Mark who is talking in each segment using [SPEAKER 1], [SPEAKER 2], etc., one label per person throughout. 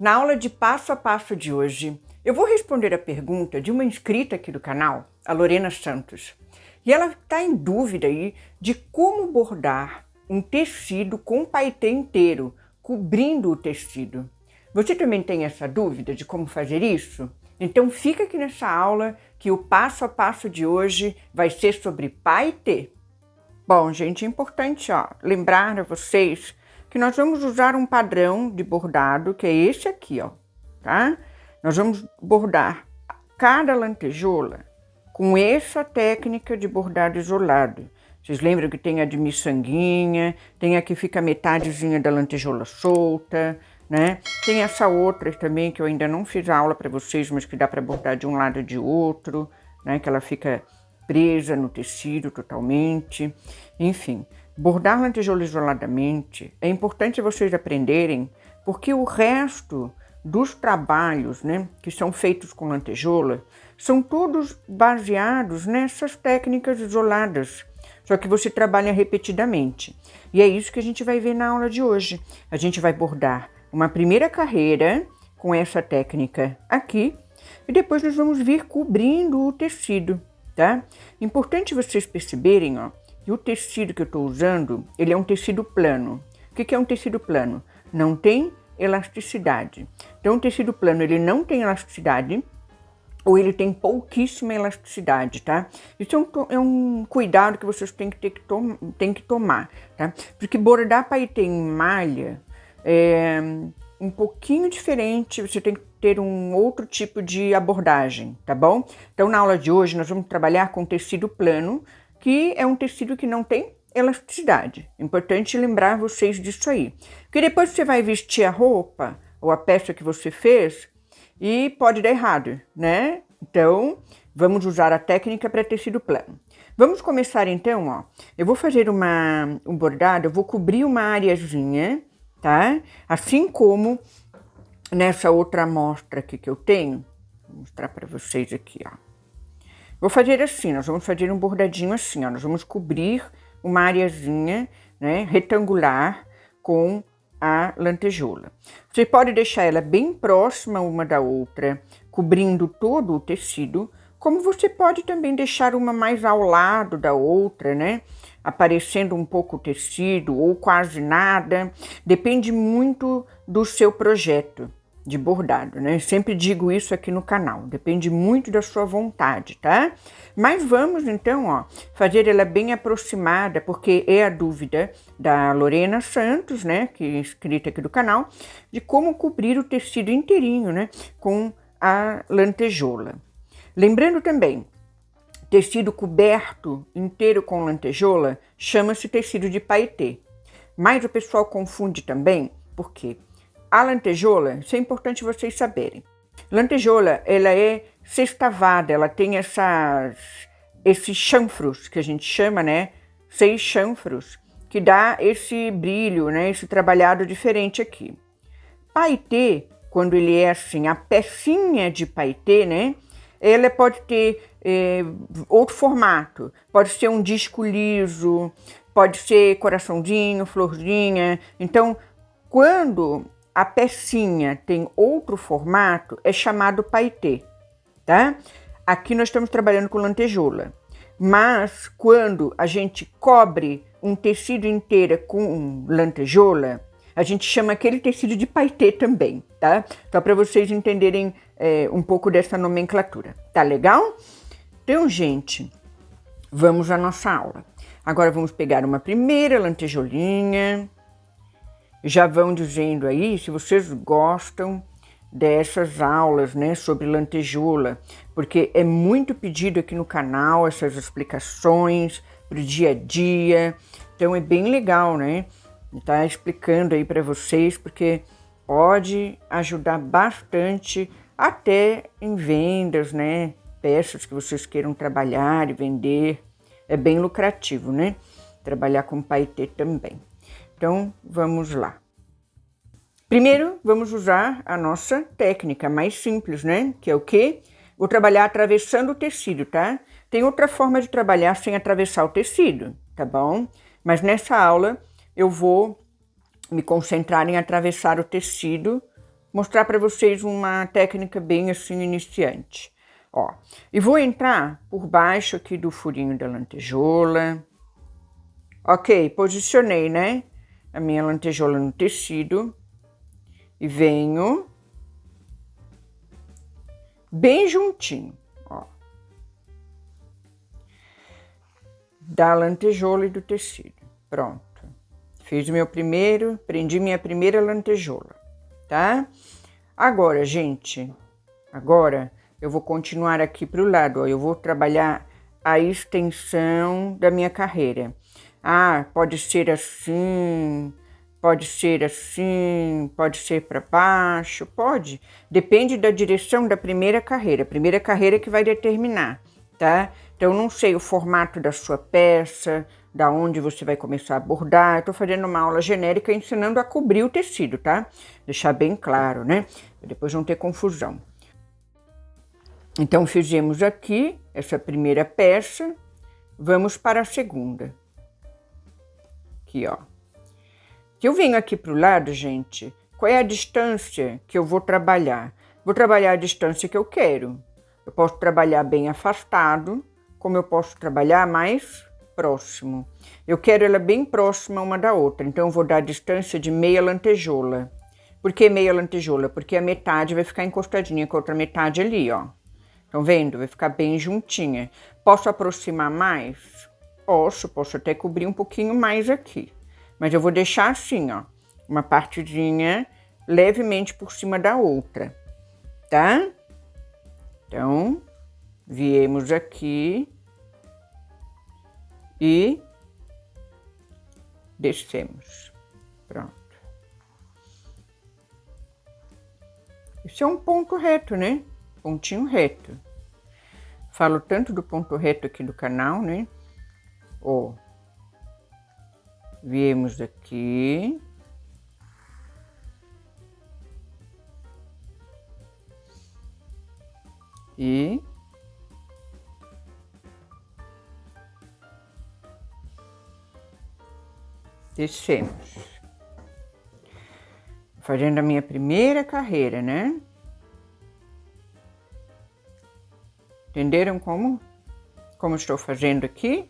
[SPEAKER 1] Na aula de passo a passo de hoje, eu vou responder a pergunta de uma inscrita aqui do canal, a Lorena Santos. E ela está em dúvida aí de como bordar um tecido com paetê inteiro, cobrindo o tecido. Você também tem essa dúvida de como fazer isso? Então fica aqui nessa aula que o passo a passo de hoje vai ser sobre paetê. Bom, gente, é importante lembrar a vocês que nós vamos usar um padrão de bordado, que é esse aqui, tá? Nós vamos bordar cada lantejola com essa técnica de bordado isolado. Vocês lembram que tem a de miçanguinha, tem a que fica metadezinha da lantejola solta, né? Tem essa outra também que eu ainda não fiz a aula para vocês, mas que dá para bordar de um lado e de outro, né? Que ela fica presa no tecido totalmente. Enfim, bordar lantejola isoladamente é importante vocês aprenderem, porque o resto dos trabalhos, né, que são feitos com lantejola, são todos baseados nessas técnicas isoladas, só que você trabalha repetidamente. E é isso que a gente vai ver na aula de hoje. A gente vai bordar uma primeira carreira com essa técnica aqui, e depois nós vamos vir cobrindo o tecido, tá? Importante vocês perceberem, que o tecido que eu estou usando, ele é um tecido plano. O que é um tecido plano? Não tem elasticidade. Então, o tecido plano, ele não tem elasticidade, ou ele tem pouquíssima elasticidade, tá? Isso é um cuidado que vocês têm que tomar, tá? Porque bordar paetê em malha é um pouquinho diferente, você tem que ter um outro tipo de abordagem, tá bom? Então, na aula de hoje, nós vamos trabalhar com tecido plano, que é um tecido que não tem elasticidade. Importante lembrar vocês disso aí. Porque depois você vai vestir a roupa ou a peça que você fez e pode dar errado, né? Então, vamos usar a técnica para tecido plano. Vamos começar então, eu vou fazer um bordado, eu vou cobrir uma areazinha, tá? Assim como nessa outra amostra aqui que eu tenho, vou mostrar para vocês aqui, Vou fazer assim, nós vamos fazer um bordadinho assim, nós vamos cobrir uma areazinha, né, retangular com a lantejola. Você pode deixar ela bem próxima uma da outra, cobrindo todo o tecido, como você pode também deixar uma mais ao lado da outra, né, aparecendo um pouco o tecido ou quase nada, depende muito do seu projeto de bordado, né? Eu sempre digo isso aqui no canal, depende muito da sua vontade, tá? Mas vamos então, fazer ela bem aproximada, porque é a dúvida da Lorena Santos, né, que é inscrita aqui do canal, de como cobrir o tecido inteirinho, né, com a lantejola. Lembrando também, tecido coberto inteiro com lantejola chama-se tecido de paetê, mas o pessoal confunde também, por quê? A lantejola, isso é importante vocês saberem. Lantejola, ela é sextavada, ela tem esses chanfros que a gente chama, né? 6 chanfros, que dá esse brilho, né? Esse trabalhado diferente aqui. Paetê, quando ele é assim, a pecinha de paetê, né? Ela pode ter outro formato, pode ser um disco liso, pode ser coraçãozinho, florzinha. Então, quando a pecinha tem outro formato, é chamado paetê, tá? Aqui nós estamos trabalhando com lantejola, mas quando a gente cobre um tecido inteiro com lantejola, a gente chama aquele tecido de paetê também, tá? Só para vocês entenderem um pouco dessa nomenclatura, tá legal? Então, gente, vamos à nossa aula. Agora vamos pegar uma primeira lantejolinha. Já vão dizendo aí se vocês gostam dessas aulas, né, sobre lantejola, porque é muito pedido aqui no canal essas explicações para o dia a dia, então é bem legal, né, tá explicando aí para vocês, porque pode ajudar bastante até em vendas, né, peças que vocês queiram trabalhar e vender, é bem lucrativo, né, trabalhar com paetê também. Então, vamos lá. Primeiro, vamos usar a nossa técnica mais simples, né? Que é o quê? Vou trabalhar atravessando o tecido, tá? Tem outra forma de trabalhar sem atravessar o tecido, tá bom? Mas nessa aula, eu vou me concentrar em atravessar o tecido mostrar para vocês uma técnica bem assim iniciante. Ó, e vou entrar por baixo aqui do furinho da lantejola. Ok, posicionei, né, a minha lantejola no tecido e venho bem juntinho, ó, da lantejola e do tecido. Pronto. Fiz o meu primeiro, prendi minha primeira lantejola, tá? Agora, gente, agora eu vou continuar aqui pro lado, ó, eu vou trabalhar a extensão da minha carreira. Ah, pode ser assim, pode ser assim, pode ser para baixo, pode. Depende da direção da primeira carreira. A primeira carreira que vai determinar, tá? Então, não sei o formato da sua peça, da onde você vai começar a bordar. Eu tô fazendo uma aula genérica ensinando a cobrir o tecido, tá? Deixar bem claro, né? Depois não ter confusão. Então, fizemos aqui essa primeira peça. Vamos para a segunda. Aqui, ó. Que eu venho aqui pro lado, gente, qual é a distância que eu vou trabalhar? Vou trabalhar a distância que eu quero. Eu posso trabalhar bem afastado, como eu posso trabalhar mais próximo. Eu quero ela bem próxima uma da outra, então eu vou dar a distância de meia lantejola. Por que meia lantejola? Porque a metade vai ficar encostadinha com a outra metade ali, ó. Estão vendo? Vai ficar bem juntinha. Posso aproximar mais? Posso até cobrir um pouquinho mais aqui. Mas eu vou deixar assim, ó, uma partezinha levemente por cima da outra, tá? Então, viemos aqui e descemos. Pronto. Esse é um ponto reto, né? Pontinho reto. Falo tanto do ponto reto aqui do canal, né? Ó. Viemos aqui. E descemos. Fazendo a minha primeira carreira, né? Entenderam como estou fazendo aqui?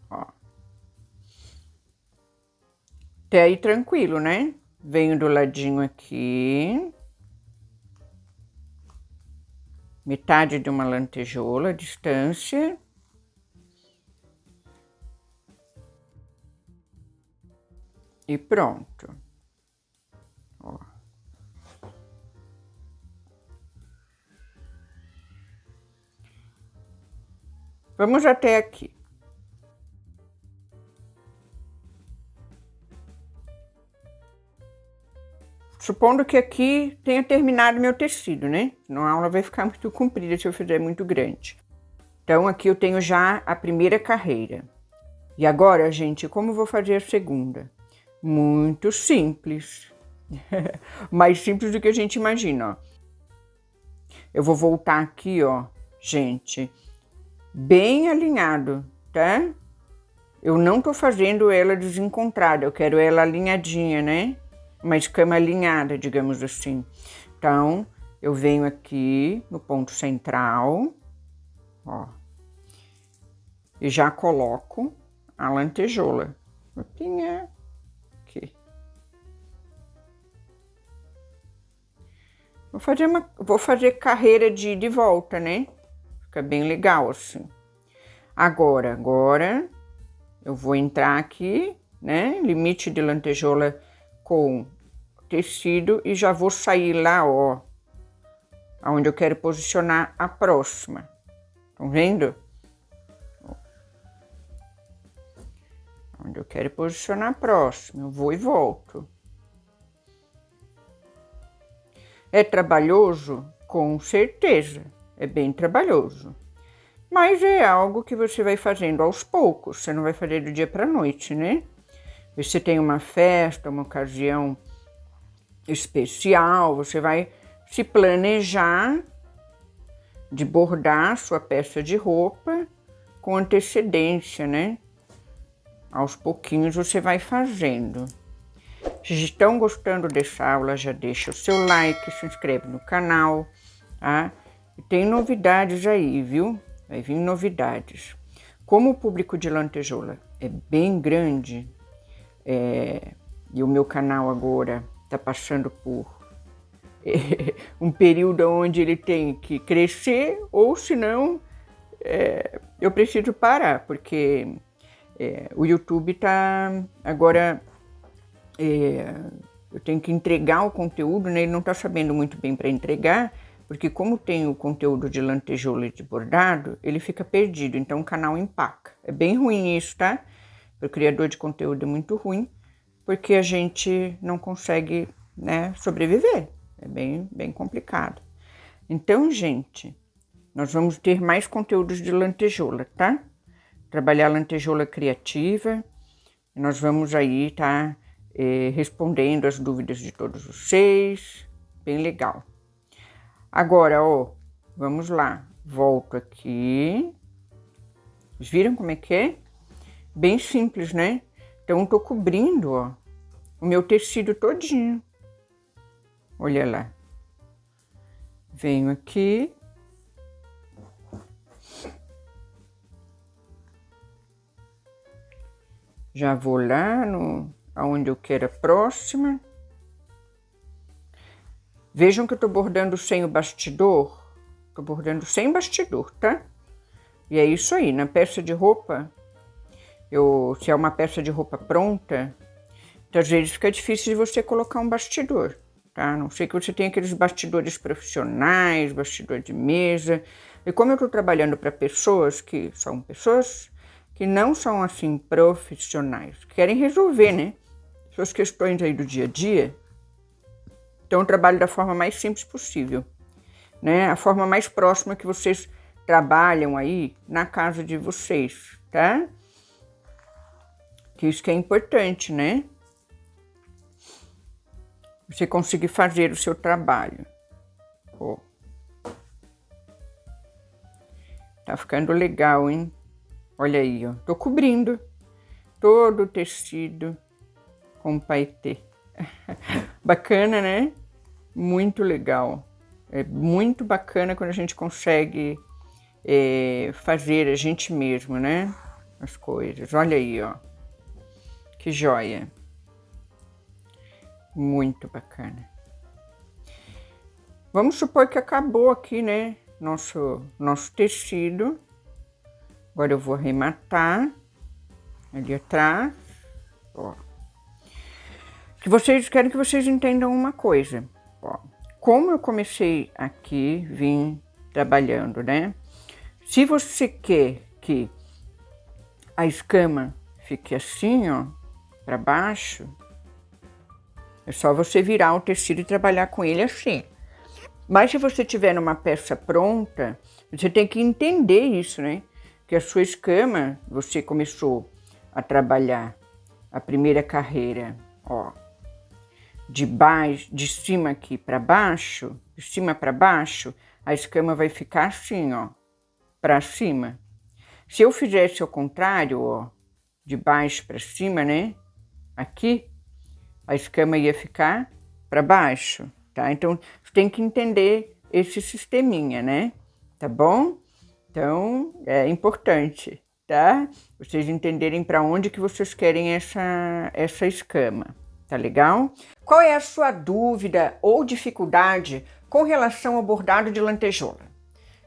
[SPEAKER 1] Ó. Até aí tranquilo, né? Venho do ladinho aqui. Metade de uma lantejola, distância. E pronto. Ó. Vamos até aqui. Supondo que aqui tenha terminado meu tecido, né? Senão a aula vai ficar muito comprida se eu fizer muito grande. Então, aqui eu tenho já a primeira carreira. E agora, gente, como eu vou fazer a segunda? Muito simples. Mais simples do que a gente imagina, ó. Eu vou voltar aqui, ó, gente, bem alinhado, tá? Eu não tô fazendo ela desencontrada, eu quero ela alinhadinha, né? Uma escama alinhada, digamos assim. Então, eu venho aqui no ponto central, ó, e já coloco a lantejola. Aqui. Vou fazer carreira de ida e volta, né? Fica bem legal assim. Agora eu vou entrar aqui, né? Limite de lantejola com tecido e já vou sair lá, ó, aonde eu quero posicionar a próxima. Estão vendo? Onde eu quero posicionar a próxima, eu vou e volto. É trabalhoso? Com certeza, é bem trabalhoso. Mas é algo que você vai fazendo aos poucos, você não vai fazer do dia para a noite, né? Você tem uma festa, uma ocasião especial, você vai se planejar de bordar sua peça de roupa com antecedência, né? Aos pouquinhos você vai fazendo. Se estão gostando dessa aula, já deixa o seu like, se inscreve no canal, tá? E tem novidades aí, viu? Vai vir novidades. Como o público de lantejoula é bem grande, e o meu canal agora está passando por um período onde ele tem que crescer, ou senão eu preciso parar, porque o YouTube está agora... eu tenho que entregar o conteúdo, né? Ele não está sabendo muito bem para entregar, porque como tem o conteúdo de lantejoula e de bordado, ele fica perdido, então o canal empaca. É bem ruim isso, tá? Para o criador de conteúdo é muito ruim, porque a gente não consegue, né, sobreviver. É bem complicado. Então, gente, nós vamos ter mais conteúdos de lantejoula, tá? Trabalhar lantejoula criativa. Nós vamos aí, tá? Respondendo as dúvidas de todos vocês. Bem legal. Agora, ó, vamos lá. Volto aqui. Vocês viram como é que é? Bem simples, né? Então, eu tô cobrindo, ó, o meu tecido todinho. Olha lá. Venho aqui. Já vou lá aonde eu quero a próxima. Vejam que eu tô bordando sem o bastidor. Tô bordando sem bastidor, tá? E é isso aí, na peça de roupa, se é uma peça de roupa pronta, às vezes fica difícil de você colocar um bastidor, tá? A não sei que você tenha aqueles bastidores profissionais, bastidor de mesa. E como eu tô trabalhando para pessoas que não são assim profissionais, que querem resolver, né, suas questões aí do dia a dia, então eu trabalho da forma mais simples possível, né, a forma mais próxima que vocês trabalham aí na casa de vocês, tá? Que isso que é importante, né? Você conseguir fazer o seu trabalho. Ó. Tá ficando legal, hein? Olha aí, ó. Tô cobrindo todo o tecido com paetê. Bacana, né? Muito legal. É muito bacana quando a gente consegue fazer a gente mesmo, né? As coisas. Olha aí, ó. Que joia. Muito bacana. Vamos supor que acabou aqui, né? Nosso tecido. Agora eu vou arrematar ali atrás. Ó. Quero que vocês entendam uma coisa. Ó. Como eu comecei aqui, vim trabalhando, né? Se você quer que a escama fique assim, ó, para baixo, é só você virar o tecido e trabalhar com ele assim. Mas se você tiver numa peça pronta, você tem que entender isso, né? Que a sua escama, você começou a trabalhar a primeira carreira, ó, de cima aqui para baixo, de cima para baixo, a escama vai ficar assim, ó, para cima. Se eu fizesse ao contrário, ó, de baixo para cima, né? Aqui, a escama ia ficar para baixo, tá? Então, você tem que entender esse sisteminha, né? Tá bom? Então, é importante, tá? Vocês entenderem para onde que vocês querem essa escama, tá legal? Qual é a sua dúvida ou dificuldade com relação ao bordado de lantejoula?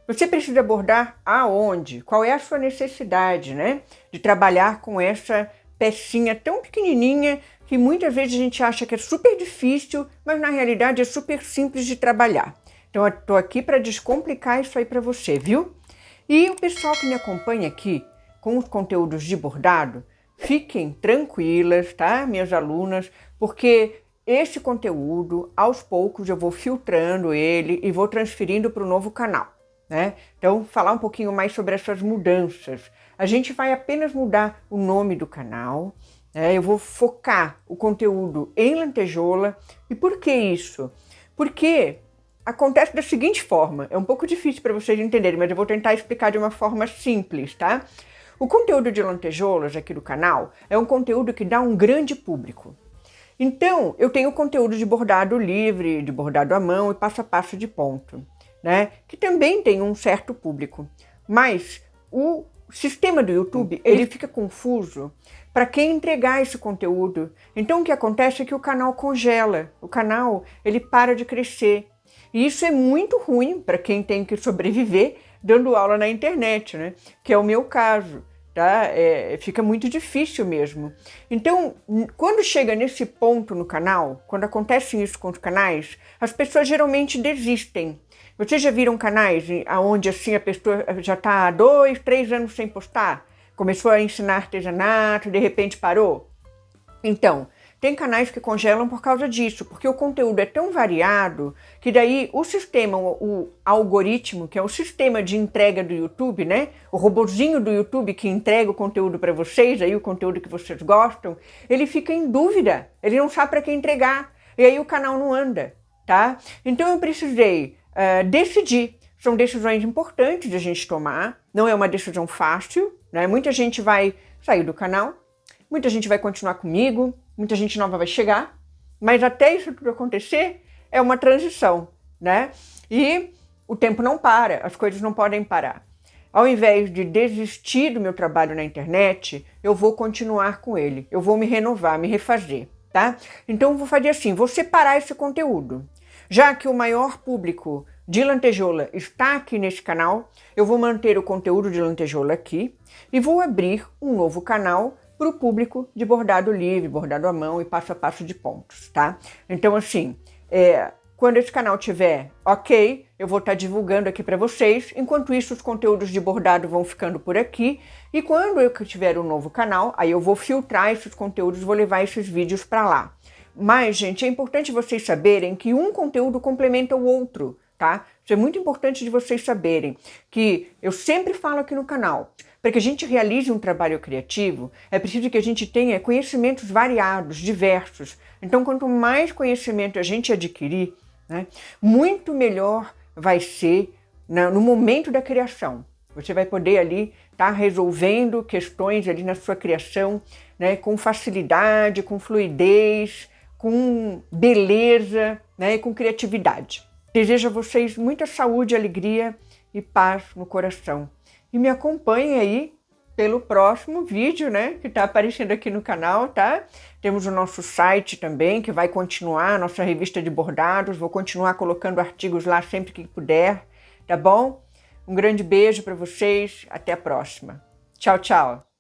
[SPEAKER 1] Você precisa bordar aonde? Qual é a sua necessidade, né? De trabalhar com essa pecinha tão pequenininha que muitas vezes a gente acha que é super difícil, mas na realidade é super simples de trabalhar. Então eu tô aqui para descomplicar isso aí para você, viu? E o pessoal que me acompanha aqui com os conteúdos de bordado, fiquem tranquilas, tá, minhas alunas, porque esse conteúdo, aos poucos, eu vou filtrando ele e vou transferindo para o novo canal, né? Então, falar um pouquinho mais sobre essas mudanças. A gente vai apenas mudar o nome do canal, né? Eu vou focar o conteúdo em lantejoula. E por que isso? Porque acontece da seguinte forma, é um pouco difícil para vocês entenderem, mas eu vou tentar explicar de uma forma simples, tá? O conteúdo de lantejoulas aqui do canal é um conteúdo que dá um grande público. Então, eu tenho conteúdo de bordado livre, de bordado à mão e passo a passo de ponto, né? Que também tem um certo público. Mas o sistema do YouTube, ele fica confuso para quem entregar esse conteúdo. Então, o que acontece é que o canal congela, o canal, ele para de crescer. E isso é muito ruim para quem tem que sobreviver dando aula na internet, né? Que é o meu caso. Tá? Fica muito difícil mesmo. Então, quando chega nesse ponto no canal, quando acontece isso com os canais, as pessoas geralmente desistem. Vocês já viram canais onde assim a pessoa já está há 2, 3 anos sem postar? Começou a ensinar artesanato, de repente parou? Então, tem canais que congelam por causa disso, porque o conteúdo é tão variado que daí o sistema, o algoritmo, que é o sistema de entrega do YouTube, né? O robozinho do YouTube que entrega o conteúdo para vocês, aí o conteúdo que vocês gostam, ele fica em dúvida, ele não sabe para quem entregar, e aí o canal não anda, tá? Então eu precisei decidir. São decisões importantes de a gente tomar, não é uma decisão fácil, né? Muita gente vai sair do canal, muita gente vai continuar comigo, muita gente nova vai chegar, mas até isso tudo acontecer é uma transição, né? E o tempo não para, as coisas não podem parar. Ao invés de desistir do meu trabalho na internet, eu vou continuar com ele, eu vou me renovar, me refazer, tá? Então eu vou fazer assim, vou separar esse conteúdo. Já que o maior público de lantejoula está aqui nesse canal, eu vou manter o conteúdo de lantejoula aqui e vou abrir um novo canal para o público de bordado livre, bordado à mão e passo a passo de pontos, tá? Então, assim, quando esse canal tiver ok, eu vou estar divulgando aqui para vocês. Enquanto isso, os conteúdos de bordado vão ficando por aqui. E quando eu tiver um novo canal, aí eu vou filtrar esses conteúdos, vou levar esses vídeos para lá. Mas, gente, é importante vocês saberem que um conteúdo complementa o outro, tá? Isso é muito importante de vocês saberem, que eu sempre falo aqui no canal, para que a gente realize um trabalho criativo, é preciso que a gente tenha conhecimentos variados, diversos. Então, quanto mais conhecimento a gente adquirir, né, muito melhor vai ser no momento da criação. Você vai poder ali estar resolvendo questões ali na sua criação, né, com facilidade, com fluidez, com beleza, né, e com criatividade. Desejo a vocês muita saúde, alegria e paz no coração. E me acompanhem aí pelo próximo vídeo, né, que está aparecendo aqui no canal, tá? Temos o nosso site também, que vai continuar, nossa revista de bordados, vou continuar colocando artigos lá sempre que puder, tá bom? Um grande beijo para vocês, até a próxima. Tchau, tchau!